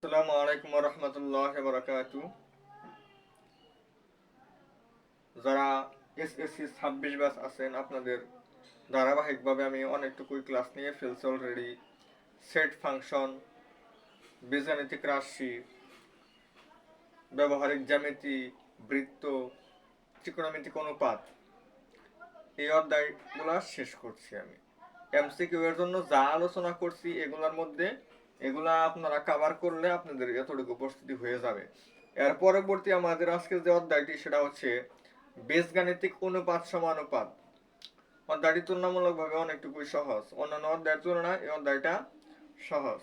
আসসালামু আলাইকুম ওয়া রাহমাতুল্লাহি ওয়া বারাকাতুহু। যারা এসএসসি 26 ব্যাচ আছেন, আপনাদের ধারাবাহিকভাবে আমি অনেকটুকুই ক্লাস নিয়ে ফেলছি অলরেডি। সেট ফাংশন, বীজগাণিতিক রাশি, ব্যবহারিক জ্যামিতি, বৃত্ত, ত্রিকোণমিতিক অনুপাত, এই অধ্যায়গুলো শেষ করছি আমি। এমসিকিউ এর জন্য যা আলোচনা করছি এগুলোর মধ্যে এগুলা আপনারা কভার করলে আপনাদের এতটুকু প্রস্তুতি হয়ে যাবে। এর পরবর্তী আমাদের আজকের যে অধ্যায়টি সেটা হচ্ছে বীজগাণিতিক অনুপাত সমানুপাত। অধ্যায়টি তুলনামূলকভাবে অনেকটুকুই সহজ, অন্যান্য অধ্যায়ের তুলনায় এই অধ্যায়টা সহজ।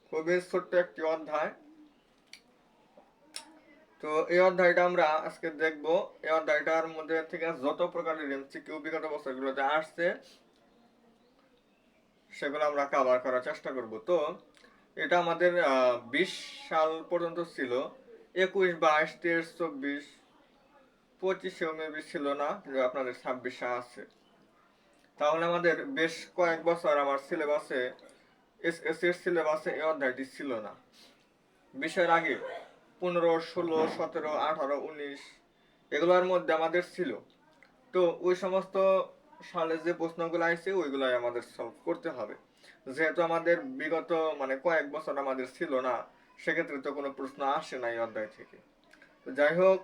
খুবই ছোট্ট একটি অধ্যায়। তো এই অধ্যায়টা আমরা আজকে দেখব। এই অধ্যায়টার মধ্যে থেকে যত প্রকারের এমসিকিউ বিগত বছরগুলোতে আসছে সেগুলো আমরা কভার করার চেষ্টা করব। তো এটা আমাদের 20 সাল পর্যন্ত ছিল। 21, 22, 23, 24, 25-এও মেবি ছিল না, আপনাদের 26-এ আছে। তাহলে আমাদের বেশ কয়েক বছর আমার সিলেবাসে, এসএসসির সিলেবাসে এই অধ্যায়টি ছিল না। 20-এর আগে 15, 16, 17, 18, 19 এগুলোর মধ্যে আমাদের ছিল। তো ওই সমস্ত সালে যে প্রশ্নগুলো আসছে ওইগুলাই আমাদের সলভ করতে হবে। যেহেতু আমাদের বিগত কয়েক বছর আমাদের ছিল না, সেক্ষেত্রে তো কোনো প্রশ্ন আসে না এই অধ্যায় থেকে। তো যাই হোক,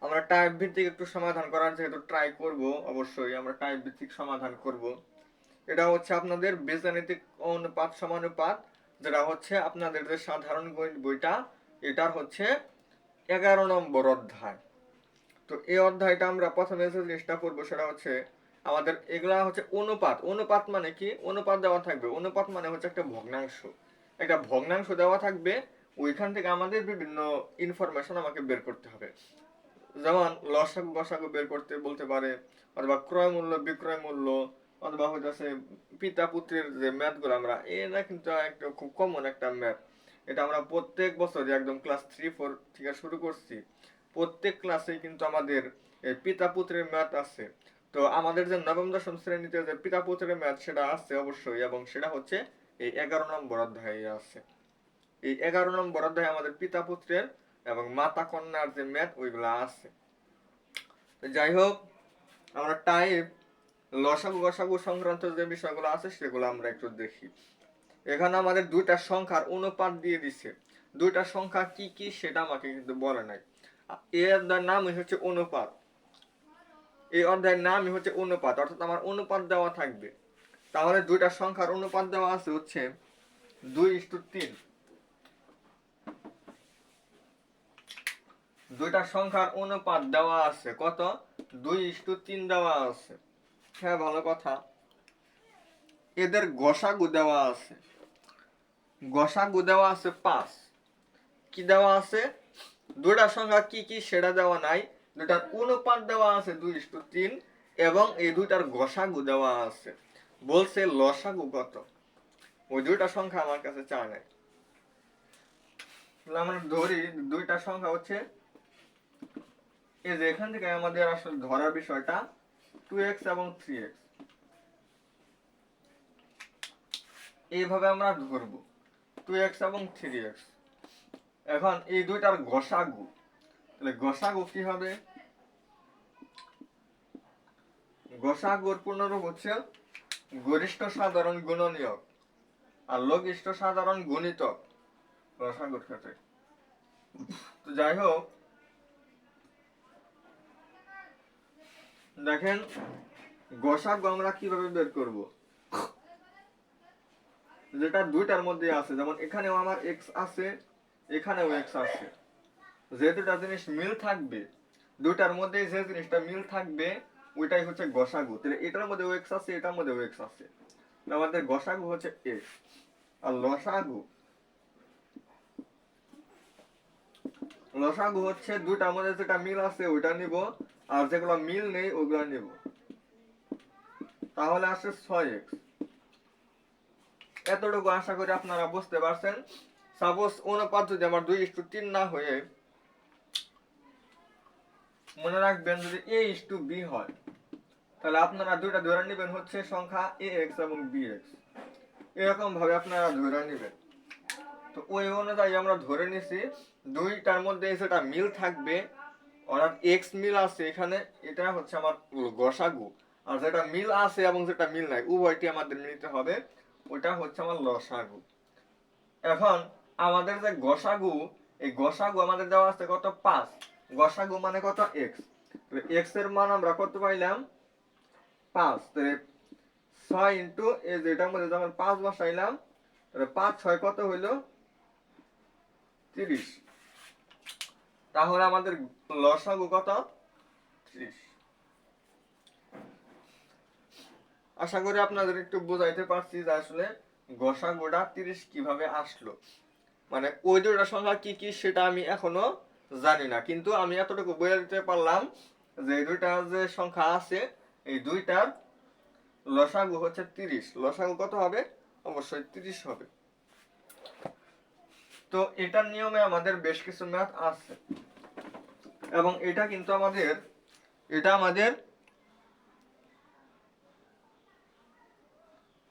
আমরা টাইপ ভিত্তিক একটু সমাধান করার যেহেতু ট্রাই করব, অবশ্যই আমরা টাইপ ভিত্তিক সমাধান করব। এটা হচ্ছে আপনাদের বীজগাণিতিক অনুপাত সমানুপাত, যেটা হচ্ছে আপনাদের যে সাধারণ গণিত বইটা, এটার হচ্ছে 11 নম্বর অধ্যায়। তো এই অধ্যায়টা আমরা প্রথমে যে জিনিসটা পড়বো সেটা হচ্ছে আমাদের এগুলা হচ্ছে অনুপাত। অনুপাত মানে কি? অনুপাত দেওয়া থাকবে। অনুপাত মানে হচ্ছে একটা ভগ্নাংশ। একটা ভগ্নাংশ দেওয়া থাকবে, ওইখান থেকে আমাদের বিভিন্ন ইনফরমেশন আমাকে বের করতে হবে। যেমন লসাগু গসাগু বের করতে বলতে পারে, অথবা ক্রয় মূল্য বিক্রয় মূল্য, অথবা হইতেছে পিতা পুত্রের যে ম্যাথ গুলো, আমরা এটা কিন্তু একটা খুব কমন একটা ম্যাথ। এটা আমরা প্রত্যেক বছর একদম ক্লাস 3-4 থেকে শুরু করছি। প্রত্যেক ক্লাসে কিন্তু আমাদের এই পিতা পুত্রের ম্যাথ আছে। তো আমাদের যে নবম দশম শ্রেণীতে যে পিতা পুত্রের ম্যাথ সেটা আছে অবশ্যই, এবং সেটা হচ্ছে এই 11 নম্বর অধ্যায়ে আছে। এই 11 নম্বর অধ্যায়ে আমাদের পিতা পুত্রের এবং মাতা কন্যার যে ম্যাথ ওইগুলা আছে। যাই হোক, আমরা টাইপ লসাগু গসাগু সংক্রান্ত যে বিষয়গুলো আছে সেগুলো আমরা একটু দেখি। এখানে আমাদের দুইটা সংখ্যার অনুপাত দিয়ে দিছে। দুইটা সংখ্যা কি কি সেটা আমাকে কিন্তু বলে নাই। এর নামই হচ্ছে অনুপাত। এই অধ্যায়ের নামই হচ্ছে অনুপাত, অর্থাৎ আমার অনুপাত দেওয়া থাকবে। তাহলে দুইটা সংখ্যার অনুপাত দেওয়া আছে হচ্ছে 2:3। দুইটা সংখ্যার অনুপাত দেওয়া আছে কত? 2:3 দেওয়া আছে। হ্যাঁ, ভালো কথা। এদের গসাগু দেওয়া আছে। গসাগু দেওয়া আছে 5। কি দেওয়া আছে? দুইটা সংখ্যা কি কি সেটা দেওয়া নাই। দুইটার অনুপাত দেওয়া আছে 2:3, এবং এই দুইটার গসাগু দেওয়া আছে। বলছে লসাগু কত। ওই দুইটা সংখ্যা আমার কাছে চায় নাই। আমরা ধরি দুইটা সংখ্যা হচ্ছে, এই যে এখান থেকে আমাদের আসলে ধরার বিষয়টা 2x এবং 3x। এইভাবে আমরা ধরবো 2x এবং 3x। এখন এই দুইটার গসাগু, তাহলে গসাগু কি হবে? গসাগুর পূর্ণরূপ হচ্ছে গরিষ্ঠ সাধারণ গুণনীয়ক আর লঘিষ্ঠ সাধারণ গুণিতক গসাগুর ক্ষেত্রে। তো যাই হোক, দেখেন গসাগু আমরা কিভাবে বের করব। যেটা দুইটার মধ্যে আছে, যেমন এখানেও আমার x আছে, এখানেও x আছে। যে দুটা জিনিস মিল থাকবে, দুইটার মধ্যে যে জিনিসটা মিল থাকবে ওইটাই হচ্ছে গসাগু। তাহলে এটার মধ্যে x আছে, এটার মধ্যে x আছে, আমাদের গসাগু হচ্ছে x। আর লসাগু, লসাগু হচ্ছে দুইটার মধ্যে যেটা মিল আছে ওইটা নিব, আর যেগুলো মিল নেই ওগুলো নিব। তাহলে আসে 6x। এতটুকু আশা করি আপনারা বুঝতে পারছেন। সাপোজ অনুপাত যদি আমার 2:3 না হয়ে, মনে রাখবেন যদি a:b হয়, তাহলে আপনারা দুইটা ধরে নেবেন হচ্ছে সংখ্যা ax এবং bx। এরকম ভাবে আপনারা ধরে নেবেন। তো ওই অনুযায়ী আমরা ধরে নিছি দুইটার মধ্যে যেটা মিল থাকবে, অর্থাৎ এক্স মিল আছে এখানে, এটা হচ্ছে আমার গসাগু। আর যেটা মিল আছে এবং যেটা মিল নাই উভয়টি আমাদের নিতে হবে, ওটা হচ্ছে আমার লসাগু। এখন আমাদের যে গসাগু, এই গসাগু আমাদের দেওয়া আছে কত 5, গসাগু মানে কত এক্স, এক্স এর মান আমরা কত পাইলাম 5, 6 ইন্টু এই যেটার মধ্যে যখন 5 বসাইলাম, 5 6 কত হইল 30। তাহলে আমাদের লসাগু কত 30। আশা করি আপনাদের একটু বোঝাইতে পারছি যে আসলে গসাগুটা 30 কিভাবে আসলো। মানে ওই দুইটা সংখ্যা কি কি সেটা আমি এখনো জানি না, কিন্তু আমি এতটুকু বলে দিতে পারলাম যে এই দুইটা যে সংখ্যা আছে এই দুইটার লসাগু হচ্ছে 30। লসাগু কত হবে? অবশ্যই 30 হবে। তো এটার নিয়মে আমাদের বেশ কিছু ম্যাথ আছে, এবং এটা কিন্তু আমাদের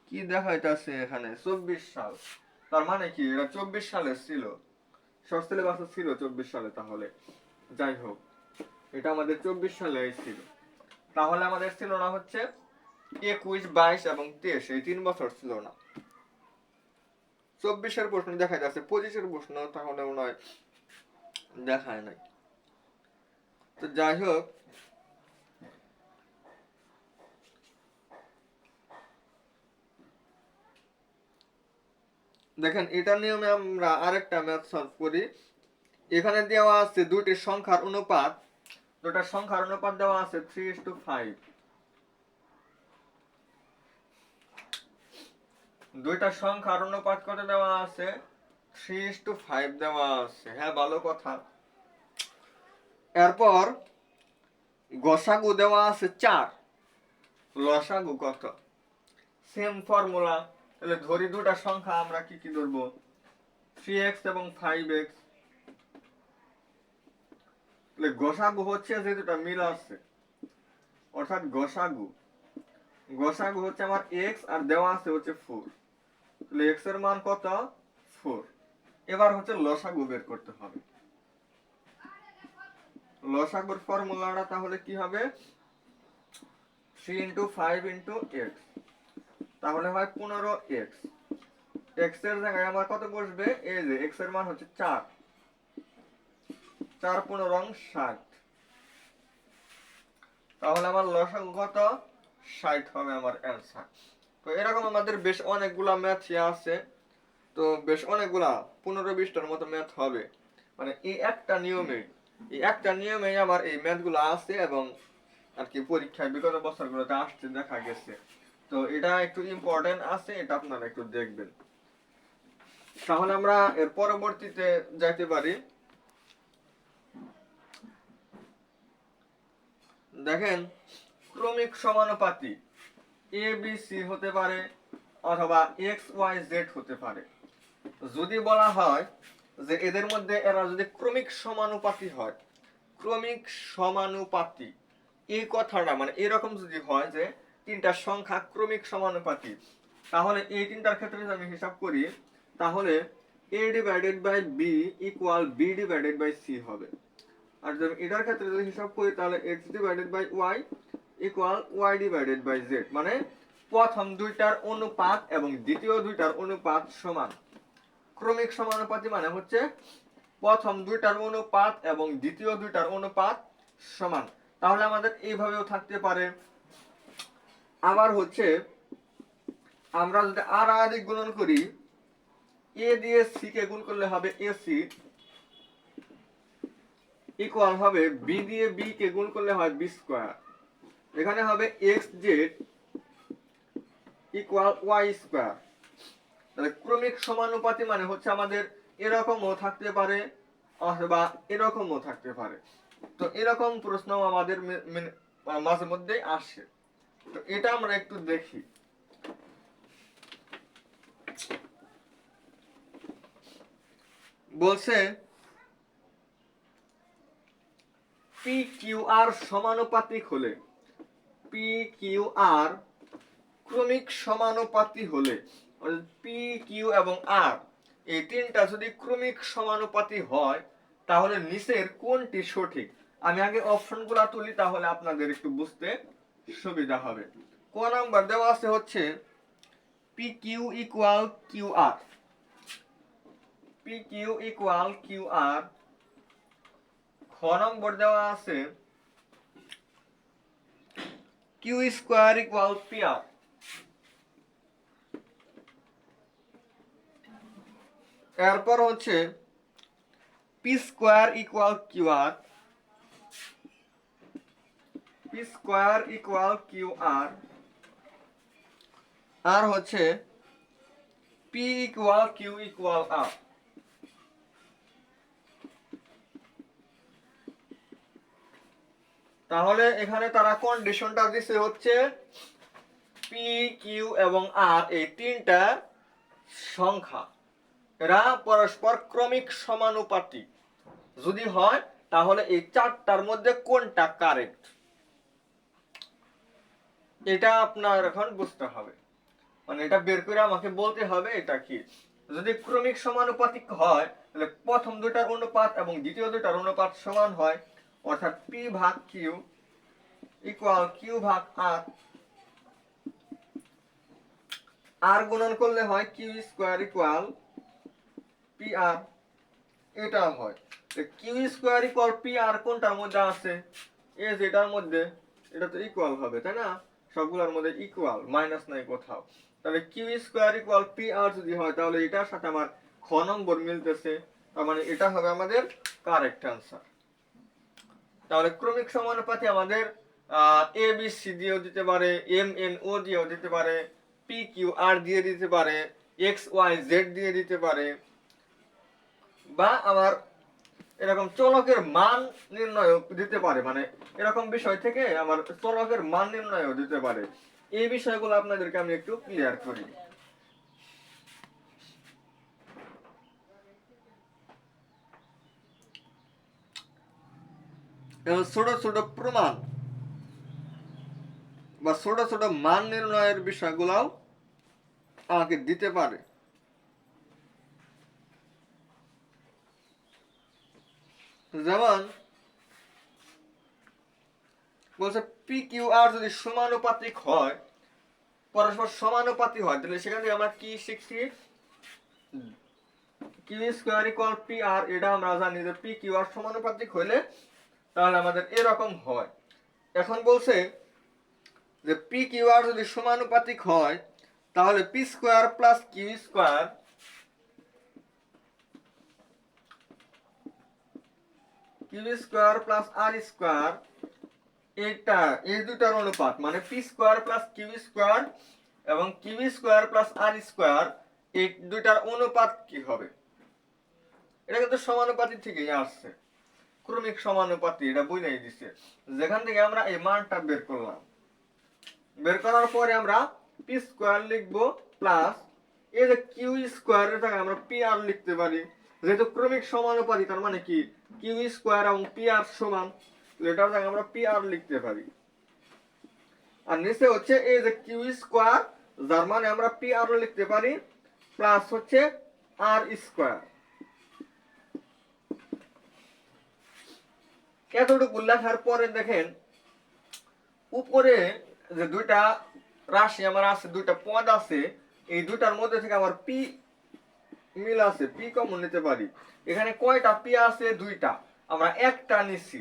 কি দেখাইতেছে এখানে 24 সাল। তার মানে কি এটা 24 সালে ছিল, শর্ট সিলেবাসে ছিল 24 সালে। তাহলে যাই হোক, এটা আমাদের 24 সালে ছিল। তাহলে আমাদের ছিল না হচ্ছে 21, 22 এবং 23, এই 3 বছর ছিল না। 24-এর প্রশ্ন দেখাই যাচ্ছে, 25-এর প্রশ্ন তাহলে মনে হয় দেখায় নাই। তো যাই হোক, দেখেন এটার নিয়মে আমরা আরেকটা ম্যাথ সলভ করি। এখানে দেওয়া আছে দুইটা সংখ্যার অনুপাত, দেওয়া আছে 3:5। দুইটা সংখ্যার অনুপাত কত দেওয়া আছে? 3:5 দেওয়া আছে। হ্যাঁ, ভালো কথা। এরপর গসাগু দেওয়া আছে 4, লসাগু কত? Same formula. তাহলে ধরি দুটা সংখ্যা আমরা কি কি ধরবো, 3x এবং 5x। তাহলে গসাগু হচ্ছে যে দুটা মিল আছে, অর্থাৎ গসাগু হচ্ছে আমার x আর দেওয়া আছে হচ্ছে 4। তাহলে x এর মান কত? 4। এবার হচ্ছে লসাগু বের করতে হবে। লসাগুর ফর্মুলাটা তাহলে কি হবে? 3 × 5 × x, তাহলে হয় 15x। x এর জায়গায় আমার কত বসবে? এই যে x এর মান হচ্ছে 4, 4 15 60। তাহলে আমার লসাগু কত? 60 হবে আমার অ্যান্সার। তো এরকম আমাদের বেশ অনেকগুলা ম্যাথ আছে। তো বেশ অনেকগুলা 15-20টার মতো ম্যাথ হবে। মানে এই একটা নিয়মেই আমার এই ম্যাথগুলো আছে, এবং আর কি পরীক্ষায় বিগত বছরগুলোতে আসছে দেখা গেছে। তো এটা একটু ইম্পর্টেন্ট আছে, এটা আপনারা একটু দেখবেন। তাহলে আমরা এর পরবর্তীতে যাইতে পারি। দেখেন, ক্রমিক সমানুপাতি এ বি সি হতে পারে, অথবা এক্স ওয়াই জেড হতে পারে। যদি বলা হয় যে এদের মধ্যে এরা যদি ক্রমিক সমানুপাতি হয়, ক্রমিক সমানুপাতি এই কথাটা মানে এরকম যদি হয় যে তিনটা সংখ্যা ক্রমিক সমানুপাতি, তাহলে এই তিনটার ক্ষেত্রে যদি আমি হিসাব করি, তাহলে a divided by B equal B divided by C হবে। আর যদি এটার ক্ষেত্রে যদি হিসাব করি, তাহলে x divided by y equal y divided by z। মানে প্রথম দুইটার অনুপাত এবং দ্বিতীয় দুইটার অনুপাত সমান। ক্রমিক সমানুপাতি মানে হচ্ছে প্রথম দুইটার অনুপাত এবং দ্বিতীয় দুইটার অনুপাত সমান। তাহলে আমাদের এইভাবেও থাকতে পারে। আবার হচ্ছে আমরা যদি আর গুণন করি, এ দিয়ে সি কে গুণ করলে হবে এসি ইকুয়াল হবে বি দিয়ে বি কে গুণ করলে হয় বি স্কয়ার। এখানে হবে X Z equal Y square. তাহলে ক্রমিক সমানুপাতি মানে হচ্ছে আমাদের এরকমও থাকতে পারে অথবা এরকমও থাকতে পারে। তো এরকম প্রশ্ন আমাদের মাঝে মধ্যে আসে। তো এটা আমরা একটু দেখি। বলছে পি কিউ আর সমানুপাতিক হলে, পি কিউ আর ক্রমিক সমানুপাতি হলে পি কিউ এবং আর এই তিনটা যদি ক্রমিক সমানুপাতি হয় তাহলে নিচের কোনটি সঠিক? আমি আগে অপশনগুলো তুলি, তাহলে আপনাদের একটু বুঝতে সুবিধা হবে। ক নাম্বার দেওয়া আছে হচ্ছে P Q equal Q R, P Q equal Q R. খ নম্বর দেওয়া আছে Q square equal P R. এরপর হচ্ছে P square equal Q R, P square equal Q R. আর হচ্ছে পি ইকুয়াল কিউ ইকুয়াল আর। তাহলে এখানে তারা কন্ডিশনটা দিছে হচ্ছে পি কিউ এবং আর এই তিনটা সংখ্যা এরা পরস্পর ক্রমিক সমানুপাতিক যদি হয় তাহলে এই চারটার মধ্যে কোনটা কারেক্ট, এটা আপনার এখন বুঝতে হবে। মানে এটা বের করে আমাকে বলতে হবে এটা কি। যদি ক্রমিক সমানুপাতিক হয় তাহলে প্রথম দুটার অনুপাত এবং দ্বিতীয় দুটার অনুপাত সমান হয়, অর্থাৎ পি ভাগ কিউ ইকুয়াল কিউ ভাগ আর। আর গুণন করলে হয় Q square equal P R, এটা হয়। Q square equal P R কোনটার মধ্যে আছে? এ যেটার মধ্যে, এটা তো ইকুয়াল হবে তাই না, সবগুলোর মধ্যে ইকুয়াল, মাইনাস নাই কোথাও। তাহলে Q square equal P R যদি হয় তাহলে এটার সাথে আমার খ নম্বর মিলতেছে, তার মানে এটা হবে আমাদের কারেক্ট অ্যান্সার। তাহলে ক্রমিক সমানুপাতি আমাদের এ বি সি দিয়েও দিতে পারে, এম এন ও দিয়েও দিতে পারে, পি কিউ আর দিয়ে দিতে পারে, এক্স ওয়াই জেড দিয়ে দিতে পারে, বা আমার এরকম চলকের মান নির্ণয় দিতে পারে। মানে এরকম বিষয় থেকে আমার চলকের মান নির্ণয় দিতে পারে। এই বিষয়গুলো আপনাদেরকে আমি একটু ক্লিয়ার করি। ছোট ছোট প্রমাণ বা ছোট ছোট মান নির্ণয়ের বিষয়গুলাও আমাকে দিতে পারে। যেমন বলছে পি কিউ আর যদি সমানুপাতিক হয়, পরস্পর সমানুপাতিক হয়, তাহলে সেখান থেকে আমরা কি শিখছি? Q square equal P R, এটা আমরা জানি যে পি কিউ আর সমানুপাতিক হইলে তাহলে আমাদের এরকম হয়। এখন বলছে যে পি কিউ আর যদি সমানুপাতিক হয় তাহলে P square plus Q square Q square plus R square, এটা এই দুটার অনুপাত, মানে P square plus Q square এবং Q square plus R square, এই দুটার অনুপাত কি হবে? এটা কিন্তু সমানুপাতি থেকেই আসছে, ক্রমিক সমানুপাতি, এটা বুঝাই দিছে। যেখান থেকে আমরা এই মানটা বের করলাম, বের করার পরে আমরা পি স্কোয়ার লিখবো প্লাস এই যে কিউ স্কোয়ারের জায়গায় আমরা পি আর লিখতে পারি, যেহেতু ক্রমিক সমানুপাতি তার মানে কি কিউ স্কোয়ার এবং পি আর সমান, এটার জায়গায় আমরা পি আর লিখতে পারি। আর নিচে হচ্ছে এই যে কিউ স্কোয়ার, যার মানে আমরা পি আর লিখতে পারি, প্লাস হচ্ছে আর স্কোয়ার। এতটুকু লেখার পরে দেখেন উপরে যে দুইটা রাশি আমার আছে, দুইটা পদ আছে, এই দুইটার মধ্যে থেকে আমার পি মিল আছে, পি কমন নিতে পারি। এখানে কয়টা পি আছে? দুইটা, আমরা একটা নিচ্ছি,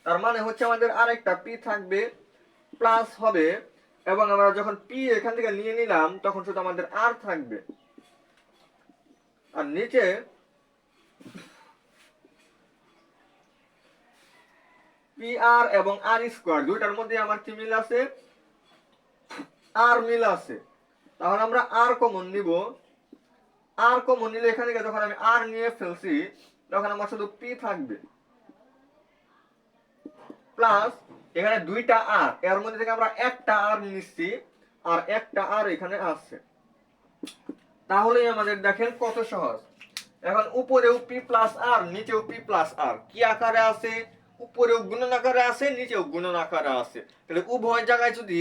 তার মানে হচ্ছে আমাদের আরেকটা পি থাকবে, প্লাস হবে, এবং আমরা যখন পি এখান থেকে নিয়ে নিলাম তখন শুধু আমাদের আর থাকবে। আর নিচে পি আর এবং আর স্কোয়ার দুইটার মধ্যে আমার কি মিল আছে? আর মিল আছে। তাহলে আমরা আর কমন নিব, আর কমন নিলে এখানে যখন আমি আর নিয়ে ফেলছি তখন আমার শুধু পি থাকবে, প্লাস এখানে দুইটা আর, এর মধ্যে থেকে আমরা একটা আর নিচ্ছি আর একটা আর এখানে আছে। তাহলেই আমাদের দেখেন কত সহজ। এখন উপরেও পি প্লাস আর, নিচেও পি প্লাস আর, কি আকারে আছে? উপরেও গুণন আকারে আছে, নিচেও গুণন আকারে আছে। তাহলে উভয় জায়গায় যদি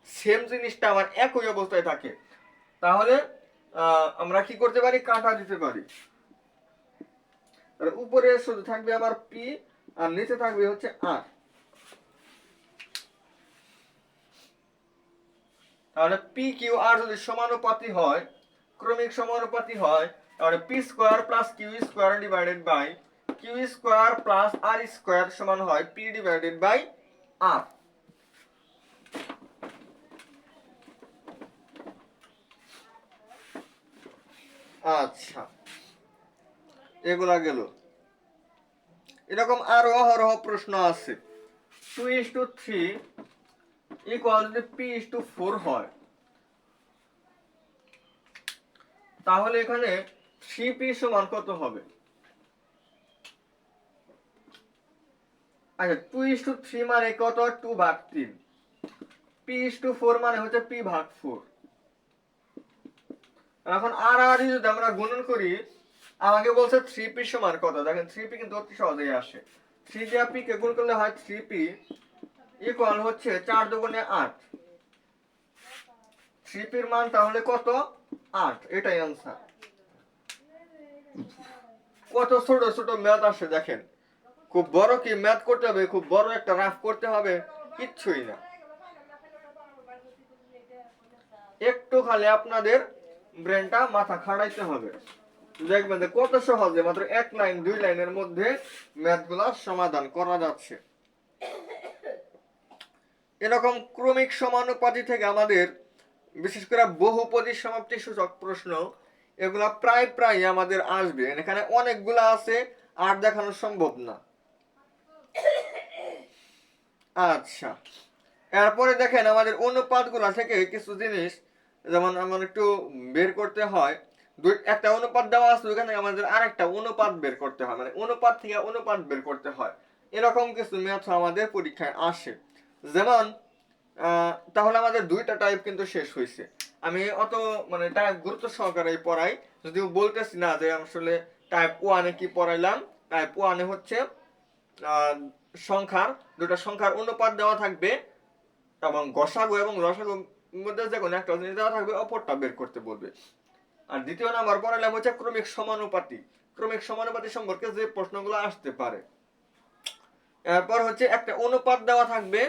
সেম জিনিসটা আমার একই অবস্থায় থাকে তাহলে আমরা কি করতে পারি, কাটা দিতে পারি। উপরে শুধু থাকবে আমার পি আর নিচে থাকবে হচ্ছে আর। তাহলে পি কিউ আর যদি সমানুপাতি হয়, ক্রমিক সমানুপাতি হয়, তাহলে P square plus Q square divided by Q square plus R square সমান হয় পি ডিভাইডেড বাই আর। আচ্ছা, এগুলা গেল। এরকম আরো অহরহ প্রশ্ন আছে। 2:3 ইকুয়াল যদি P:4 হয়, তাহলে এখানে 3P সমান কত হবে? আচ্ছা, 2:3 মানে কত? 2/3। P:4 মানে হচ্ছে P/4। এখন আর আর যদি আমরা গুণন করি, আমাকে বলছে 3P সমান কত। দেখেন 3P কিন্তু অতি সহজেই আসে। 3 দিয়ে P কে গুণ করলে হয় 3P ইকুয়াল হচ্ছে 4 দুগুণে 8। 3P এর মান তাহলে কত? 8। এটাই आंसर। কত ছোট ছোট ম্যাথ আসে দেখেন। খুব বড় কি ম্যাথ করতে হবে, খুব বড় একটা রাফ করতে হবে, কিচ্ছুই না। একটু খালি আপনাদের ব্রেনটা মাথা খাটাইতে হবে, দেখবেন যে কত সহজে মাত্র 1 লাইন 2 লাইনের মধ্যে ম্যাথগুলো সমাধান করা যাচ্ছে। এরকম ক্রমিক সমানুপাতি থেকে আমাদের বিশেষ করে বহুপদী সমাপ্তি সূচক প্রশ্ন, এগুলা প্রায় প্রায় আমাদের আসবে। এখানে অনেকগুলা আছে, আর দেখানো সম্ভব না। আচ্ছা, এরপরে দেখেন আমাদের অনুপাতগুলা থেকে কিছু জিনিস যেমন আমার একটু বের করতে হয়। একটা অনুপাত দেওয়া আছে, ওখানে আমাদের আরেকটা অনুপাত বের করতে হয়, মানে অনুপাত থেকে অনুপাত বের করতে হয়। এরকম কিছু ম্যাথ আমাদের পরীক্ষায় আসে। যেমন তাহলে আমাদের দুইটা টাইপ কিন্তু শেষ হয়েছে। আমি অত মানে টাইপ গুরুত্ব সহকারে পড়াই, যদিও বলতেছি না যে আসলে টাইপ 1 এ কি পড়াইলাম। টাইপ 1 এ হচ্ছে সংখ্যার দুটো সংখ্যার অনুপাত দেওয়া থাকবে এবং গসাগু এবং লসাগুর মধ্যে যে কোনো একটা জিনিস দেওয়া থাকবে, অপরটা বের করতে বলবে। আর দ্বিতীয় নাম্বার পড়াইলাম হচ্ছে ক্রমিক সমানুপাতি। ক্রমিক সমানুপাতি সম্পর্কে যে প্রশ্নগুলো আসতে পারে। এরপর হচ্ছে একটা অনুপাত দেওয়া থাকবে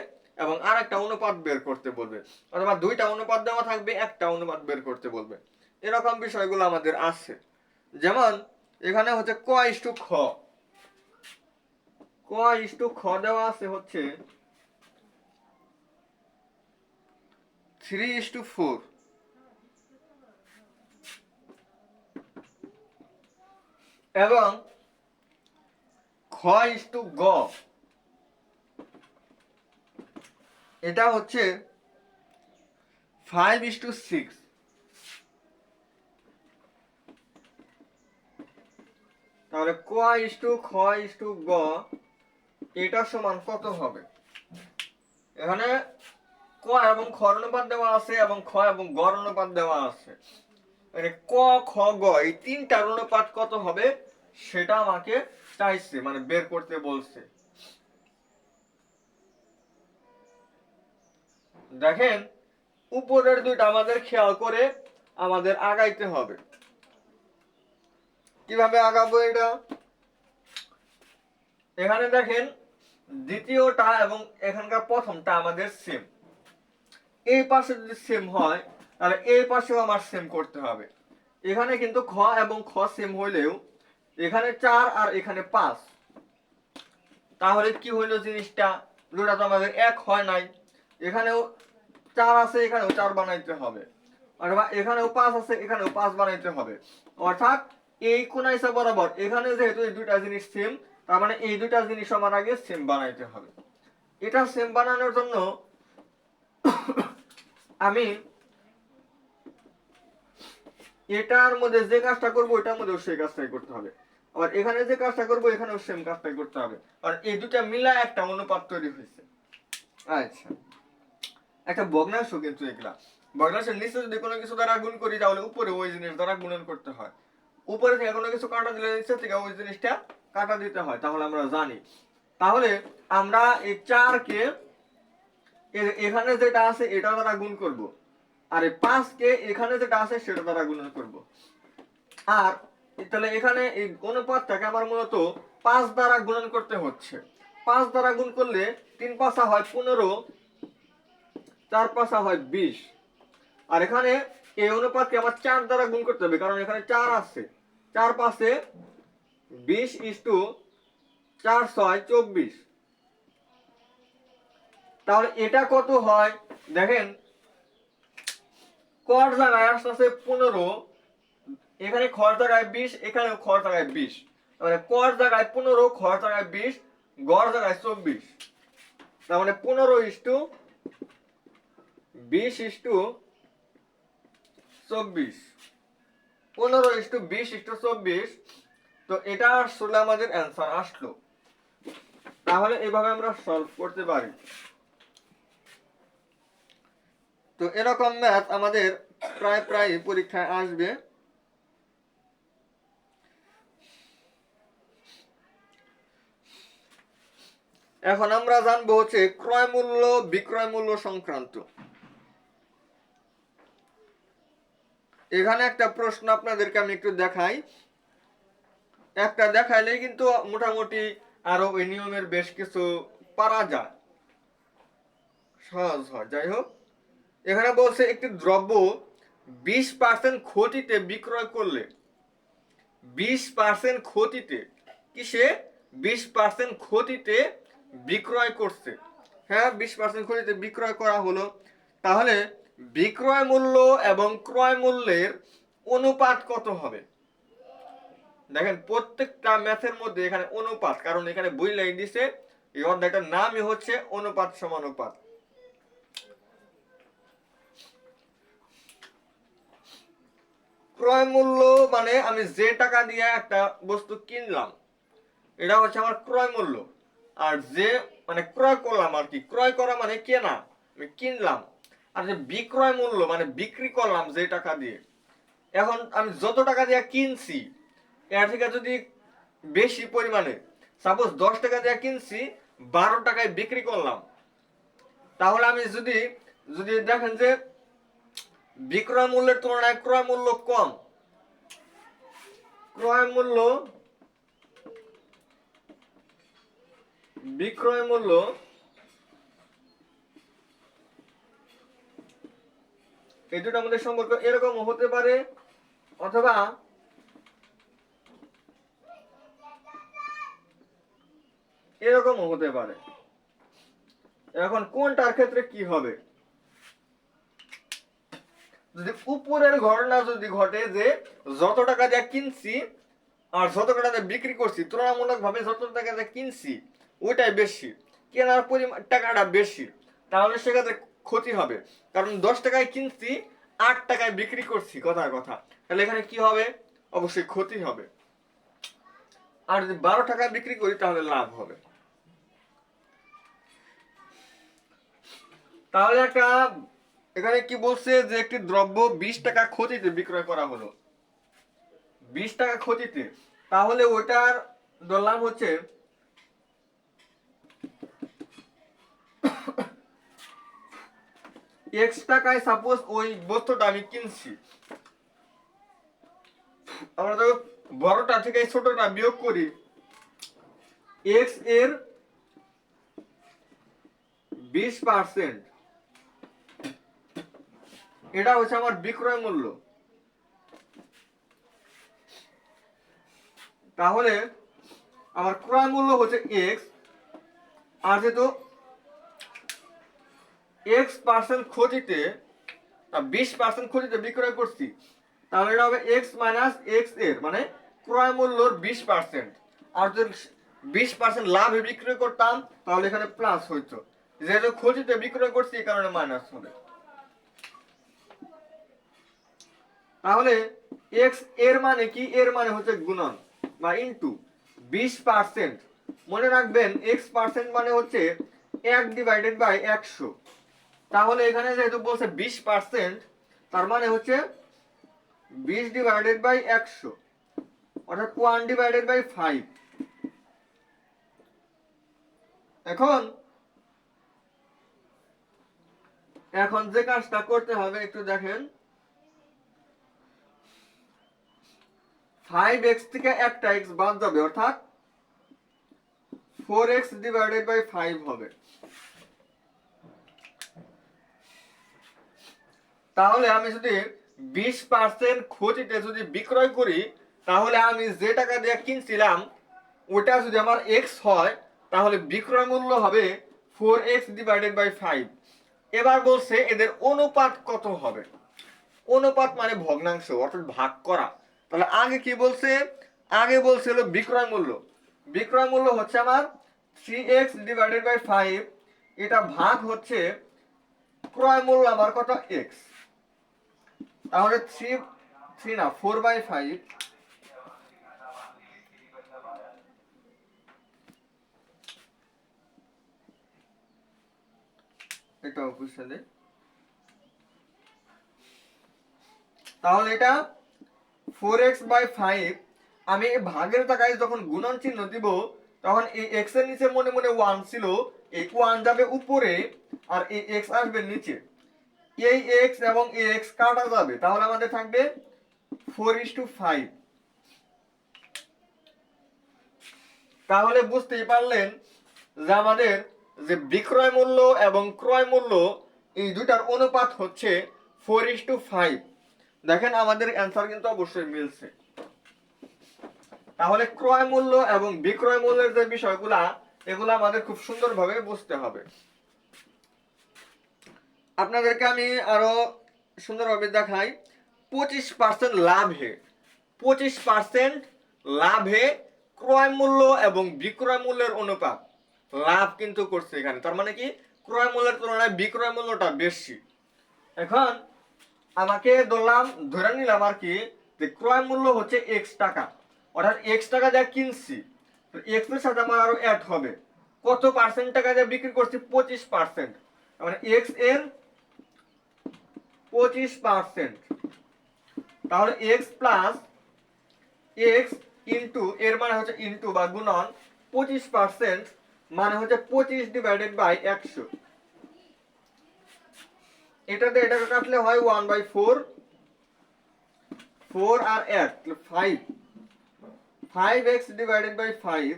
এবং আর একটা অনুপাত বের করতে বলবে, অথবা দুইটা অনুপাত দেওয়া থাকবে, একটা অনুপাত বের করতে বলবে। এরকম বিষয়গুলো আমাদের আছে। যেমন এখানে হচ্ছে ক/খ। ক/খ দেওয়া আছে হচ্ছে 3:4 এবং খ/গ এটা হচ্ছে 5:6। তাহলে ক/খ/গ এটা সমান কত হবে? এখানে ক এবং খ অনুপাত দেওয়া আছে এবং খ এবং গ অনুপাত দেওয়া আছে। মানে ক, খ, গ এই তিনটার অনুপাত কত হবে সেটা আমাকে চাইছে, মানে বের করতে বলছে। দেখেন উপরের দুইটা আমাদের খেয়াল করে আমাদের আগাইতে হবে। কিভাবে আগাবো এটা? এখানে দেখেন দ্বিতীয়টা এবং এখানকার প্রথমটা আমাদের সেম। এই পাশে যদি সেম হয় তাহলে এই পাশেও আমার সেম করতে হবে। এখানে কিন্তু খ এবং খ সেম হইলেও এখানে 4 আর এখানে 5, তাহলে কি হইলো জিনিসটা? দুটা তো আমাদের এক হয় নাই। এখানেও 4 আছে, এখানেও 4 বানাইতে হবে, অথবা এখানেও 5 আছে, এখানেও 5 বানাইতে হবে। অর্থাৎ এই কোণ হিসাব বরাবর এখানে যেহেতু এই দুইটা জিনিস সেম, তার মানে এই দুইটা জিনিস আমার আগে সেম বানাইতে হবে। এটা সেম বানানোর জন্য আমি এটার মধ্যে যে কাজটা করবো এটার মধ্যেও সেই কাজটাই করতে হবে, আবার এখানে যে কাজটা করবো এখানেও সেম কাজটাই করতে হবে, কারণ এই দুটা মিলা একটা অনুপাত তৈরি হয়েছে। আচ্ছা, একটা ভগ্নাংশ কিন্তু এগুলা। ভগ্নাংশের নিচে যদি কোনো কিছু দ্বারা গুণ করি তাহলে উপরে ওই জিনিস দ্বারা গুণন করতে হয়। উপরে থেকে কোনো কিছু কাটা দিলে নিচে থেকে ওই জিনিসটা কাটা দিতে হয়, তাহলে আমরা জানি। তাহলে আমরা এই 4 কে এখানে যেটা আছে এটা দ্বারা গুণ করব, আর এই 5 কে এখানে যেটা আছে সেটা দ্বারা গুণন করব। আর তাহলে এখানে এই অনুপাতটাকে আমার মূলত 5 দ্বারা গুণন করতে হচ্ছে। 5 দ্বারা গুণ করলে 3 5 হয় 15, 4 5 হয় 20। আর এখানে এই অনুপাতকে আমার 4 দ্বারা গুণ করতে হবে, কারণ এখানে 4 আছে। 4 5 20:4 6 24। তাহলে এটা কত হয় দেখেন, কর জায়গায় আসতেছে 15, এখানে খর জায়গায় 20, এখানেও খর জায়গায় 20, মানে কর জায়গায় 15, খর জায়গায় 20, গড় জায়গায় 24। তার মানে 15:20:24, 15:20:24। তো এটা আসলে আমাদের অ্যান্সার আসলো। তাহলে এইভাবে আমরা সলভ করতে পারি। তো এরকম ম্যাথ আমাদের প্রায় পরীক্ষায় আসবে। এখন আমরা জানবো হচ্ছে ক্রয় মূল্য বিক্রয় মূল্য সংক্রান্ত। এখানে একটা প্রশ্ন আপনাদেরকে আমি একটু দেখাই, একটা দেখাইলেই কিন্তু মোটামুটি আরো এই নিয়মের বেশ কিছু পারা যায়, সহজ হয়। যাই হোক, এখানে বলছে একটি দ্রব্য 20% ক্ষতিতে বিক্রয় করলে, 20% ক্ষতিতে, কিসে 20% ক্ষতিতে বিক্রয় করছে, হ্যাঁ 20% ক্ষতিতে বিক্রয় করা হলো, তাহলে বিক্রয় মূল্য এবং ক্রয় মূল্যের অনুপাত কত হবে? দেখেন প্রত্যেকটা ম্যাথের মধ্যে এখানে অনুপাত, কারণ এখানে বইলাই দিছে, এই অধ্যায়টার নামই হচ্ছে অনুপাত সমানুপাত। ক্রয় মূল্য মানে আমি যে টাকা দিয়ে একটা বস্তু কিনলাম, এটা হচ্ছে আমার ক্রয় মূল্য। আর যে মানে ক্রয় করলাম আর কি, ক্রয় করা মানে কেনা, আমি কিনলাম। আর যে বিক্রয় মূল্য মানে বিক্রি করলাম যে টাকা দিয়ে। এখন আমি যত টাকা দিয়ে কিনছি এর থেকে যদি বেশি পরিমাণে, সাপোজ 10 টাকা দিয়ে কিনছি, 12 টাকায় বিক্রি করলাম, তাহলে আমি যদি যদি দেখেন যে বিক্রয় মূল্যের তুলনায় ক্রয় মূল্য কম, ক্রয় মূল্য বিক্রয় মূল্য এই দুটোর মধ্যে সম্পর্ক এরকম হতে পারে, অথবা এরকম হতে পারে। এখন কোনটার ক্ষেত্রে কি হবে? যদি উপরের ঘটনা যদি ঘটে যে যত টাকা দিয়ে কিনছি আর যত টাকা দিয়ে বিক্রি করছি, তুলনামূলক ভাবে যত টাকা দিয়ে কিনছি ওইটাই বেশি, কেনার পরিমাণ টাকাটা বেশি, তাহলে সেক্ষেত্রে ক্ষতি হবে। কারণ 10 টাকায় কিনছি, 8 টাকায় বিক্রি করছি, কথার কথা, তাহলে এখানে কি হবে? অবশ্যই ক্ষতি হবে। আর যদি 12 টাকায় বিক্রি করি তাহলে লাভ হবে। তাহলে একটা এখানে কি বলছে যে একটি দ্রব্য 20 টাকা ক্ষতিতে বিক্রয় করা হলো, 20 টাকা ক্ষতিতে, তাহলে ওটার ধরলাম হচ্ছে এক্স টাকায় সাপোজ ওই বস্তুটা আমি কিনছি। আমরা তো বড়টা থেকে ছোটটা বিয়োগ করি, এক্স এর 20%, এটা হচ্ছে আমার বিক্রয় মূল্য। তাহলে আমার ক্রয় মূল্য হচ্ছে এক্স, আর যেহেতু x% ক্ষতিতে 20% ক্ষতিতে বিক্রয় করছি, তাহলে এটা হবে x মাইনাস এক্স এর মানে ক্রয় মূল্যর 20%। আর যদি 20% লাভে বিক্রয় করতাম তাহলে এখানে প্লাস হইতো, যেহেতু ক্ষতিতে বিক্রয় করছি এই কারণে মাইনাস হবে। তাহলে x এর মানে কি? এর মানে হচ্ছে গুণন বা ইনটু 20%। মনে রাখবেন x% মানে হচ্ছে 1/100। তাহলে এখানে যেহেতু বলছে 20%, তার মানে হচ্ছে 20/100, অর্থাৎ 1/5। এখন এখন যে কাজটা করতে হবে একটু দেখেন, 5x থেকে একটা x বাদ যাবে, অর্থাৎ 4x ডিভাইডেড বাই 5 হবে। তাহলে আমি যদি 20% ক্ষতিতে যদি বিক্রয় করি, তাহলে আমি যে টাকা দিয়ে কিনছিলাম ওটা যদি আমার x হয়, তাহলে বিক্রয় মূল্য হবে 4x ডিভাইডেড বাই 5। এবার বলছে এদের অনুপাত কত হবে। অনুপাত মানে ভগ্নাংশ, অর্থাৎ ভাগ করা। তাহলে আগে কি বলছে, আগে বলছিল বিক্রয় মূল্য। বিক্রয় মূল্য হচ্ছে আমার 3x ডিভাইডেড বাই 5, এটা ভাগ হচ্ছে ক্রয় মূল্য আমার কত x। তাহলে 4/5, এটাও বুঝতে দেয়। তাহলে এটা 4x/5, আমি ভাগের টাকায় যখন গুণন চিহ্ন দিব, তখন এই x এর নিচে মনে মনে 1 ছিল, এই 1 যাবে উপরে আর এই x আসবে নিচে। এই x এবং এই x কাটা যাবে, তাহলে আমাদের থাকবে 4:5। তাহলে বুঝতেই পারলেন যে আমাদের যে বিক্রয় মূল্য এবং ক্রয় মূল্য এই দুটার অনুপাত হচ্ছে 4:5। দেখেন আমাদের অ্যান্সার কিন্তু অবশ্যই মিলছে। তাহলে ক্রয় মূল্য এবং বিক্রয় মূল্যের যে বিষয়গুলা, এগুলো আমাদের খুব সুন্দরভাবে বুঝতে হবে। আপনাদেরকে আমি আরো সুন্দরভাবে দেখাই। 25% লাভে, 25% লাভে ক্রয় মূল্য এবং বিক্রয় মূল্যের অনুপাত, লাভ কিন্তু করছে এখানে। তার মানে কি, ক্রয় মূল্যের তুলনায় বিক্রয় মূল্যটা বেশি। এখন আমাকে ধরে নিলাম আর কি, যে ক্রয় মূল্য হচ্ছে x টাকা, অর্থাৎ x টাকা যা কিনছি, তো x এর সাথে আমার আরো অ্যাড হবে। কত পার্সেন্ট টাকা দিয়ে বিক্রি করছি, 25%, মানে x এর 25%। তাহলে x প্লাস x ইন্টু, এর মানে হচ্ছে ইন্টু বা গুণন 25%, মানে হচ্ছে 25 ডিভাইডেড বাই 100। এটাতে এটাকে কাটলে হয় 1/4, 4 আর 1 5, 5x ডিভাইডেড বাই 5।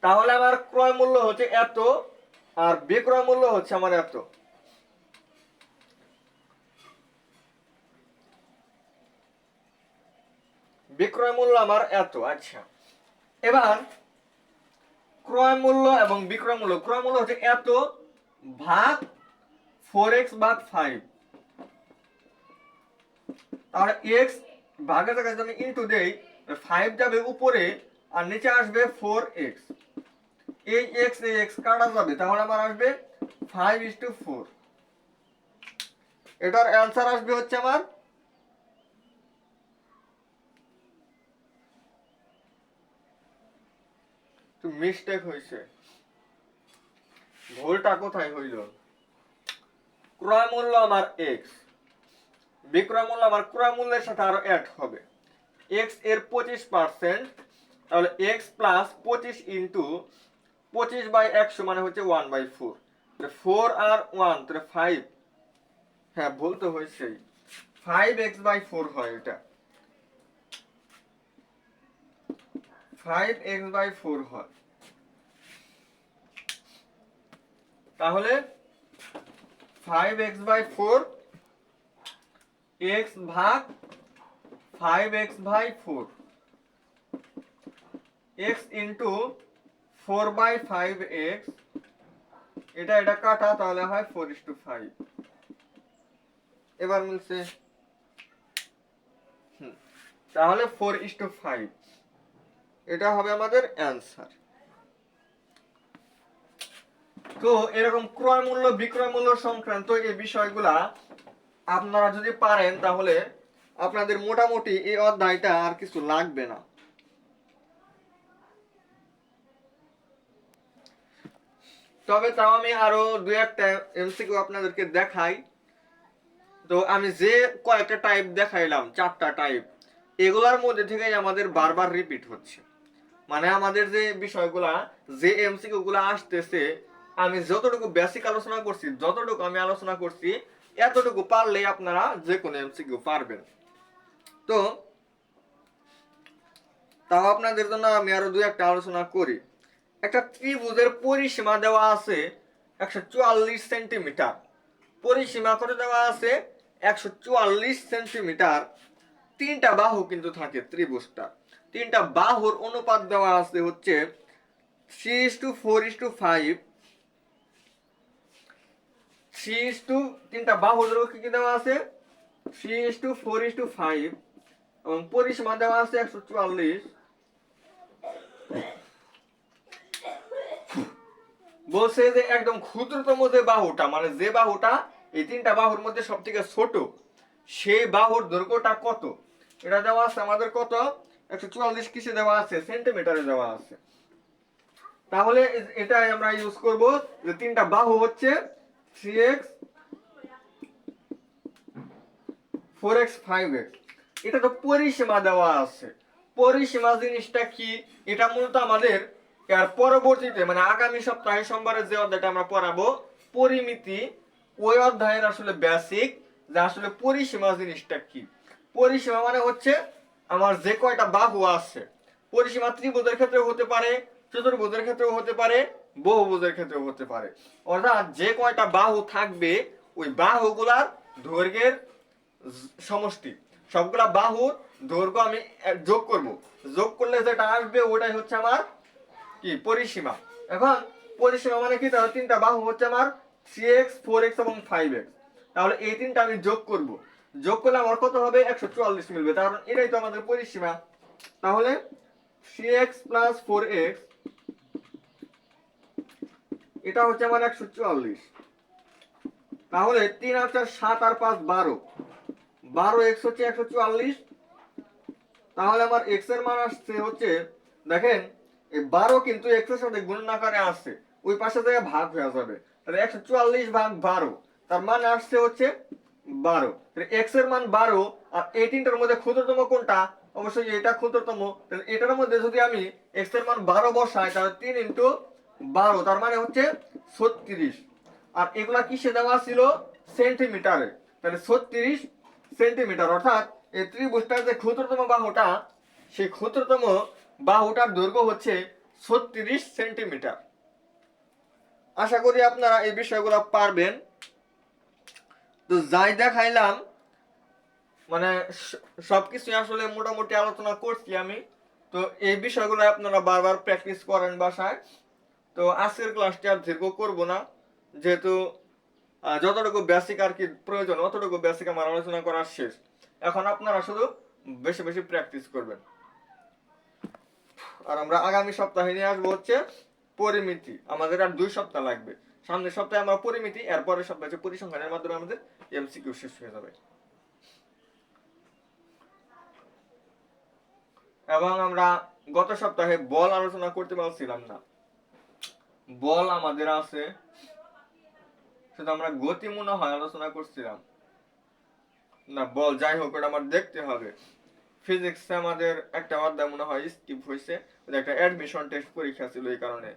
তাহলে আমার ক্রয় মূল্য হচ্ছে এত আর বিক্রয় মূল্য হচ্ছে আমার এত। বিক্রয় মূল্য আমার এত। আচ্ছা, এবার ক্রয় মূল্য এবং বিক্রয় মূল্য, ক্রয় মূল্য হচ্ছে এত ভাগ 4x ভাগ 5। তাহলে x ভাগের জায়গায় যদি আমি ইনটু দেই, 5 যাবে উপরে আর নিচে আসবে 4x। এই x এই x কাটা যাবে, তাহলে আমার আসবে 5:4। এটার অ্যান্সার আসবে হচ্ছে আমার মিস্টেক হয়েছে, ভুলটা কোথায় হইল। ক্রয় মূল্য আমার x, বিক্রয় মূল্য আমার ক্রয় মূল্যের সাথে আরো অ্যাড হবে। x এর 25%, তাহলে x প্লাস 25 ইন্টু 25/100 মানে হচ্ছে 1/4। 4 আর 1 তাহলে 5, হ্যাঁ ভুল তো হয়েছেই, 5x/4 হয় এটা, 5x/4 হয়। তাহলে 5x/4, x ভাগ 5x/4, x ইন্টু 4/5x, এটা এটা কাটা, তাহলে হয় 4:5। এবার মিলছে, তাহলে 4:5 এটা হবে আমাদের অ্যান্সার। তো এরকম ক্রয় মূল্য বিক্রয় মূল্য সংক্রান্ত এই বিষয়গুলা আপনারা যদি পারেন, তাহলে আপনাদের মোটামুটি এই অধ্যায়টা আর কিছু লাগবে না। তবে তাও আমি আরো দুই একটা এমসিকিউ আপনাদেরকে দেখাই। তো আমি যে কয়েকটা টাইপ দেখাইলাম, 4টা টাইপ, এগুলার মধ্যে থেকে আমাদের বারবার রিপিট হচ্ছে। মানে আমাদের যে বিষয়গুলা, যে এমসিকিউ গুলা আসতেছে, আমি যতটুকু বেসিক আলোচনা করছি, যতটুকু আমি আলোচনা করছি, এতটুকু পারলেই আপনারা যে কোনো এমসিকিউ পারবেন। তো তাও আপনাদের জন্য আমি আরো দুই একটা আলোচনা করি। একটা ত্রিভুজের পরিসীমা দেওয়া আছে 144 সেন্টিমিটার। পরিসীমা করে দেওয়া আছে 144 সেন্টিমিটার। তিনটা বাহু কিন্তু থাকে ত্রিভুজটা। তিনটা বাহুর অনুপাত দেওয়া আছে হচ্ছে 3:4:5। তিনটা বাহুর দৈর্ঘ্য কি দেওয়া আছে 3:4:5 এবং পরিসীমা দেওয়া আছে 144। বলছে যে একদম ক্ষুদ্রতম যে বাহুটা, মানে যে বাহুটা এই তিনটা বাহুর মধ্যে সব থেকে ছোট, সেই বাহুর দৈর্ঘ্যটা কত, এটা দেওয়া আছে আমাদের কত 144 কিসে দেওয়া আছে, সেন্টিমিটারে দেওয়া আছে। তাহলে এটাই আমরা ইউজ করব যে তিনটা বাহু হচ্ছে 3x 4x 5x। এটা তো পরিসীমা দেওয়া আছে। পরিসীমা জিনিসটা কি, এটা মূলত আমাদের এর পরবর্তীতে মানে আগামী সপ্তাহে সোমবারে যে অধ্যায়টা আমরা পড়াবো পরিমিতি, ওই অধ্যায়ের আসলে বেসিক যে আসলে পরিসীমা জিনিসটা কি। পরিসীমা মানে হচ্ছে আমার যে কয়টা বাহু আছে। পরিসীমা ত্রিভুজের ক্ষেত্রেও হতে পারে, চতুর্ভুজের ক্ষেত্রেও হতে পারে, বহুভুজের ক্ষেত্রেও হতে পারে। অর্থাৎ যে কয়টা বাহু থাকবে ওই বাহুগুলার দৈর্ঘ্যের সমষ্টি। সবগুলা বাহুর দৈর্ঘ্য আমি যোগ করব, যোগ করলে যেটা আসবে ওটাই হচ্ছে আমার কি পরিসীমা। এখন পরিসীমা মানে কি, তাহলে তিনটা বাহু হচ্ছে আমার 3x 4x এবং 5x। তাহলে এই তিনটা আমি যোগ করব, যোগ করলে আমার কত হবে 144 মিলবে, কারণ এটাই তো আমাদের পরিসীমা। তাহলে 3x + 4x এটা হচ্ছে আমার 144। তাহলে 3 আর 4 7 আর 5 12, 12x হচ্ছে 144। তাহলে আমার x এর মান আসছে হচ্ছে, দেখেন এই 12 কিন্তু x এর সাথে গুণন আকারে আসছে, ওই পাশে থেকে ভাগ হয়ে যাবে। তাহলে 144/12 তার মানে আসছে হচ্ছে 12। তাহলে x এর মান 12 আর এই তিনটার মধ্যে ক্ষুদ্রতম কোনটা, অবশ্যই এটা ক্ষুদ্রতম। তাহলে এটার মধ্যে যদি আমি x এর মান 12 বসাই তাহলে 3 × 12 তার মানে হচ্ছে 36। আর এগুলা কিসে দেওয়া ছিল, সেন্টিমিটারে। তাহলে 36 সেন্টিমিটার। অর্থাৎ এই ত্রিভুজটার যে ক্ষুদ্রতম বাহুটা, সেই ক্ষুদ্রতম বাহুটার দৈর্ঘ্য হচ্ছে 36 সেন্টিমিটার। আশা করি আপনারা এই বিষয়গুলো পারবেন। তো যাই দেখাইলাম মানে সবকিছু আসলে মোটামুটি আলোচনা করছি আমি। তো এই বিষয়গুলো আপনারা বারবার প্র্যাকটিস করেন বাসায়। তো আজকের ক্লাসটি আর দীর্ঘ করব না, যেহেতু যতটুকু বেসিক আর কি প্রয়োজন অতটুকু বেসিক আমার আলোচনা করা শেষ। এখন আপনারা শুধু বেশি বেশি প্র্যাকটিস করবেন। আর আমরা আগামী সপ্তাহে নিয়ে আসবো হচ্ছে পরিমিতি। আমাদের আর 2 সপ্তাহ লাগবে। সামনের সপ্তাহে আমরা পরিমিতি, এরপরের সপ্তাহে হচ্ছে পরিসংখ্যানের মাধ্যমে আমাদের এমসিকিউ শেষ হয়ে যাবে। এবং আমরা গত সপ্তাহে বল আলোচনা করতে পারছিলাম না। বল আমাদের আছে, শুধু আমরা গতি মনে হয় আলোচনা করছিলাম না, বল যাই হোক ওটা আমার দেখতে হবে। ফিজিক্সে আমাদের একটা অধ্যায় মনে হয় স্কিপ হয়েছে, একটা অ্যাডমিশন টেস্ট পরীক্ষা ছিল, এই কারণে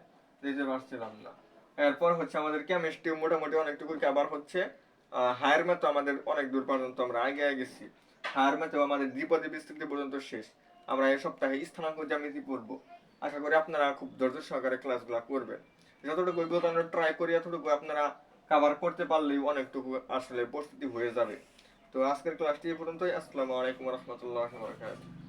দিতে পারছিলাম না। এরপর হচ্ছে আমাদের কেমিস্ট্রি মোটামুটি অনেকটুকু কভার হচ্ছে। হায়ার ম্যাথ আমাদের অনেক দূর পর্যন্ত আমরা আগে গেছি। হায়ার ম্যাথও আমাদের দ্বিপদী বিস্তৃতি পর্যন্ত শেষ। আমরা এই সপ্তাহে স্থানাঙ্ক জ্যামিতি পড়বো। আশা করি আপনারা খুব ধৈর্য সহকারে ক্লাসগুলো করবেন। যতটুকু আমরা ট্রাই করি এতটুকু আপনারা কভার করতে পারলেই অনেকটুকু আসলে প্রস্তুতি হয়ে যাবে। তো আজকের ক্লাসটি এই পর্যন্তই। আসসালামু আলাইকুম ওয়া রাহমাতুল্লাহি ওয়া বারাকাতুহু।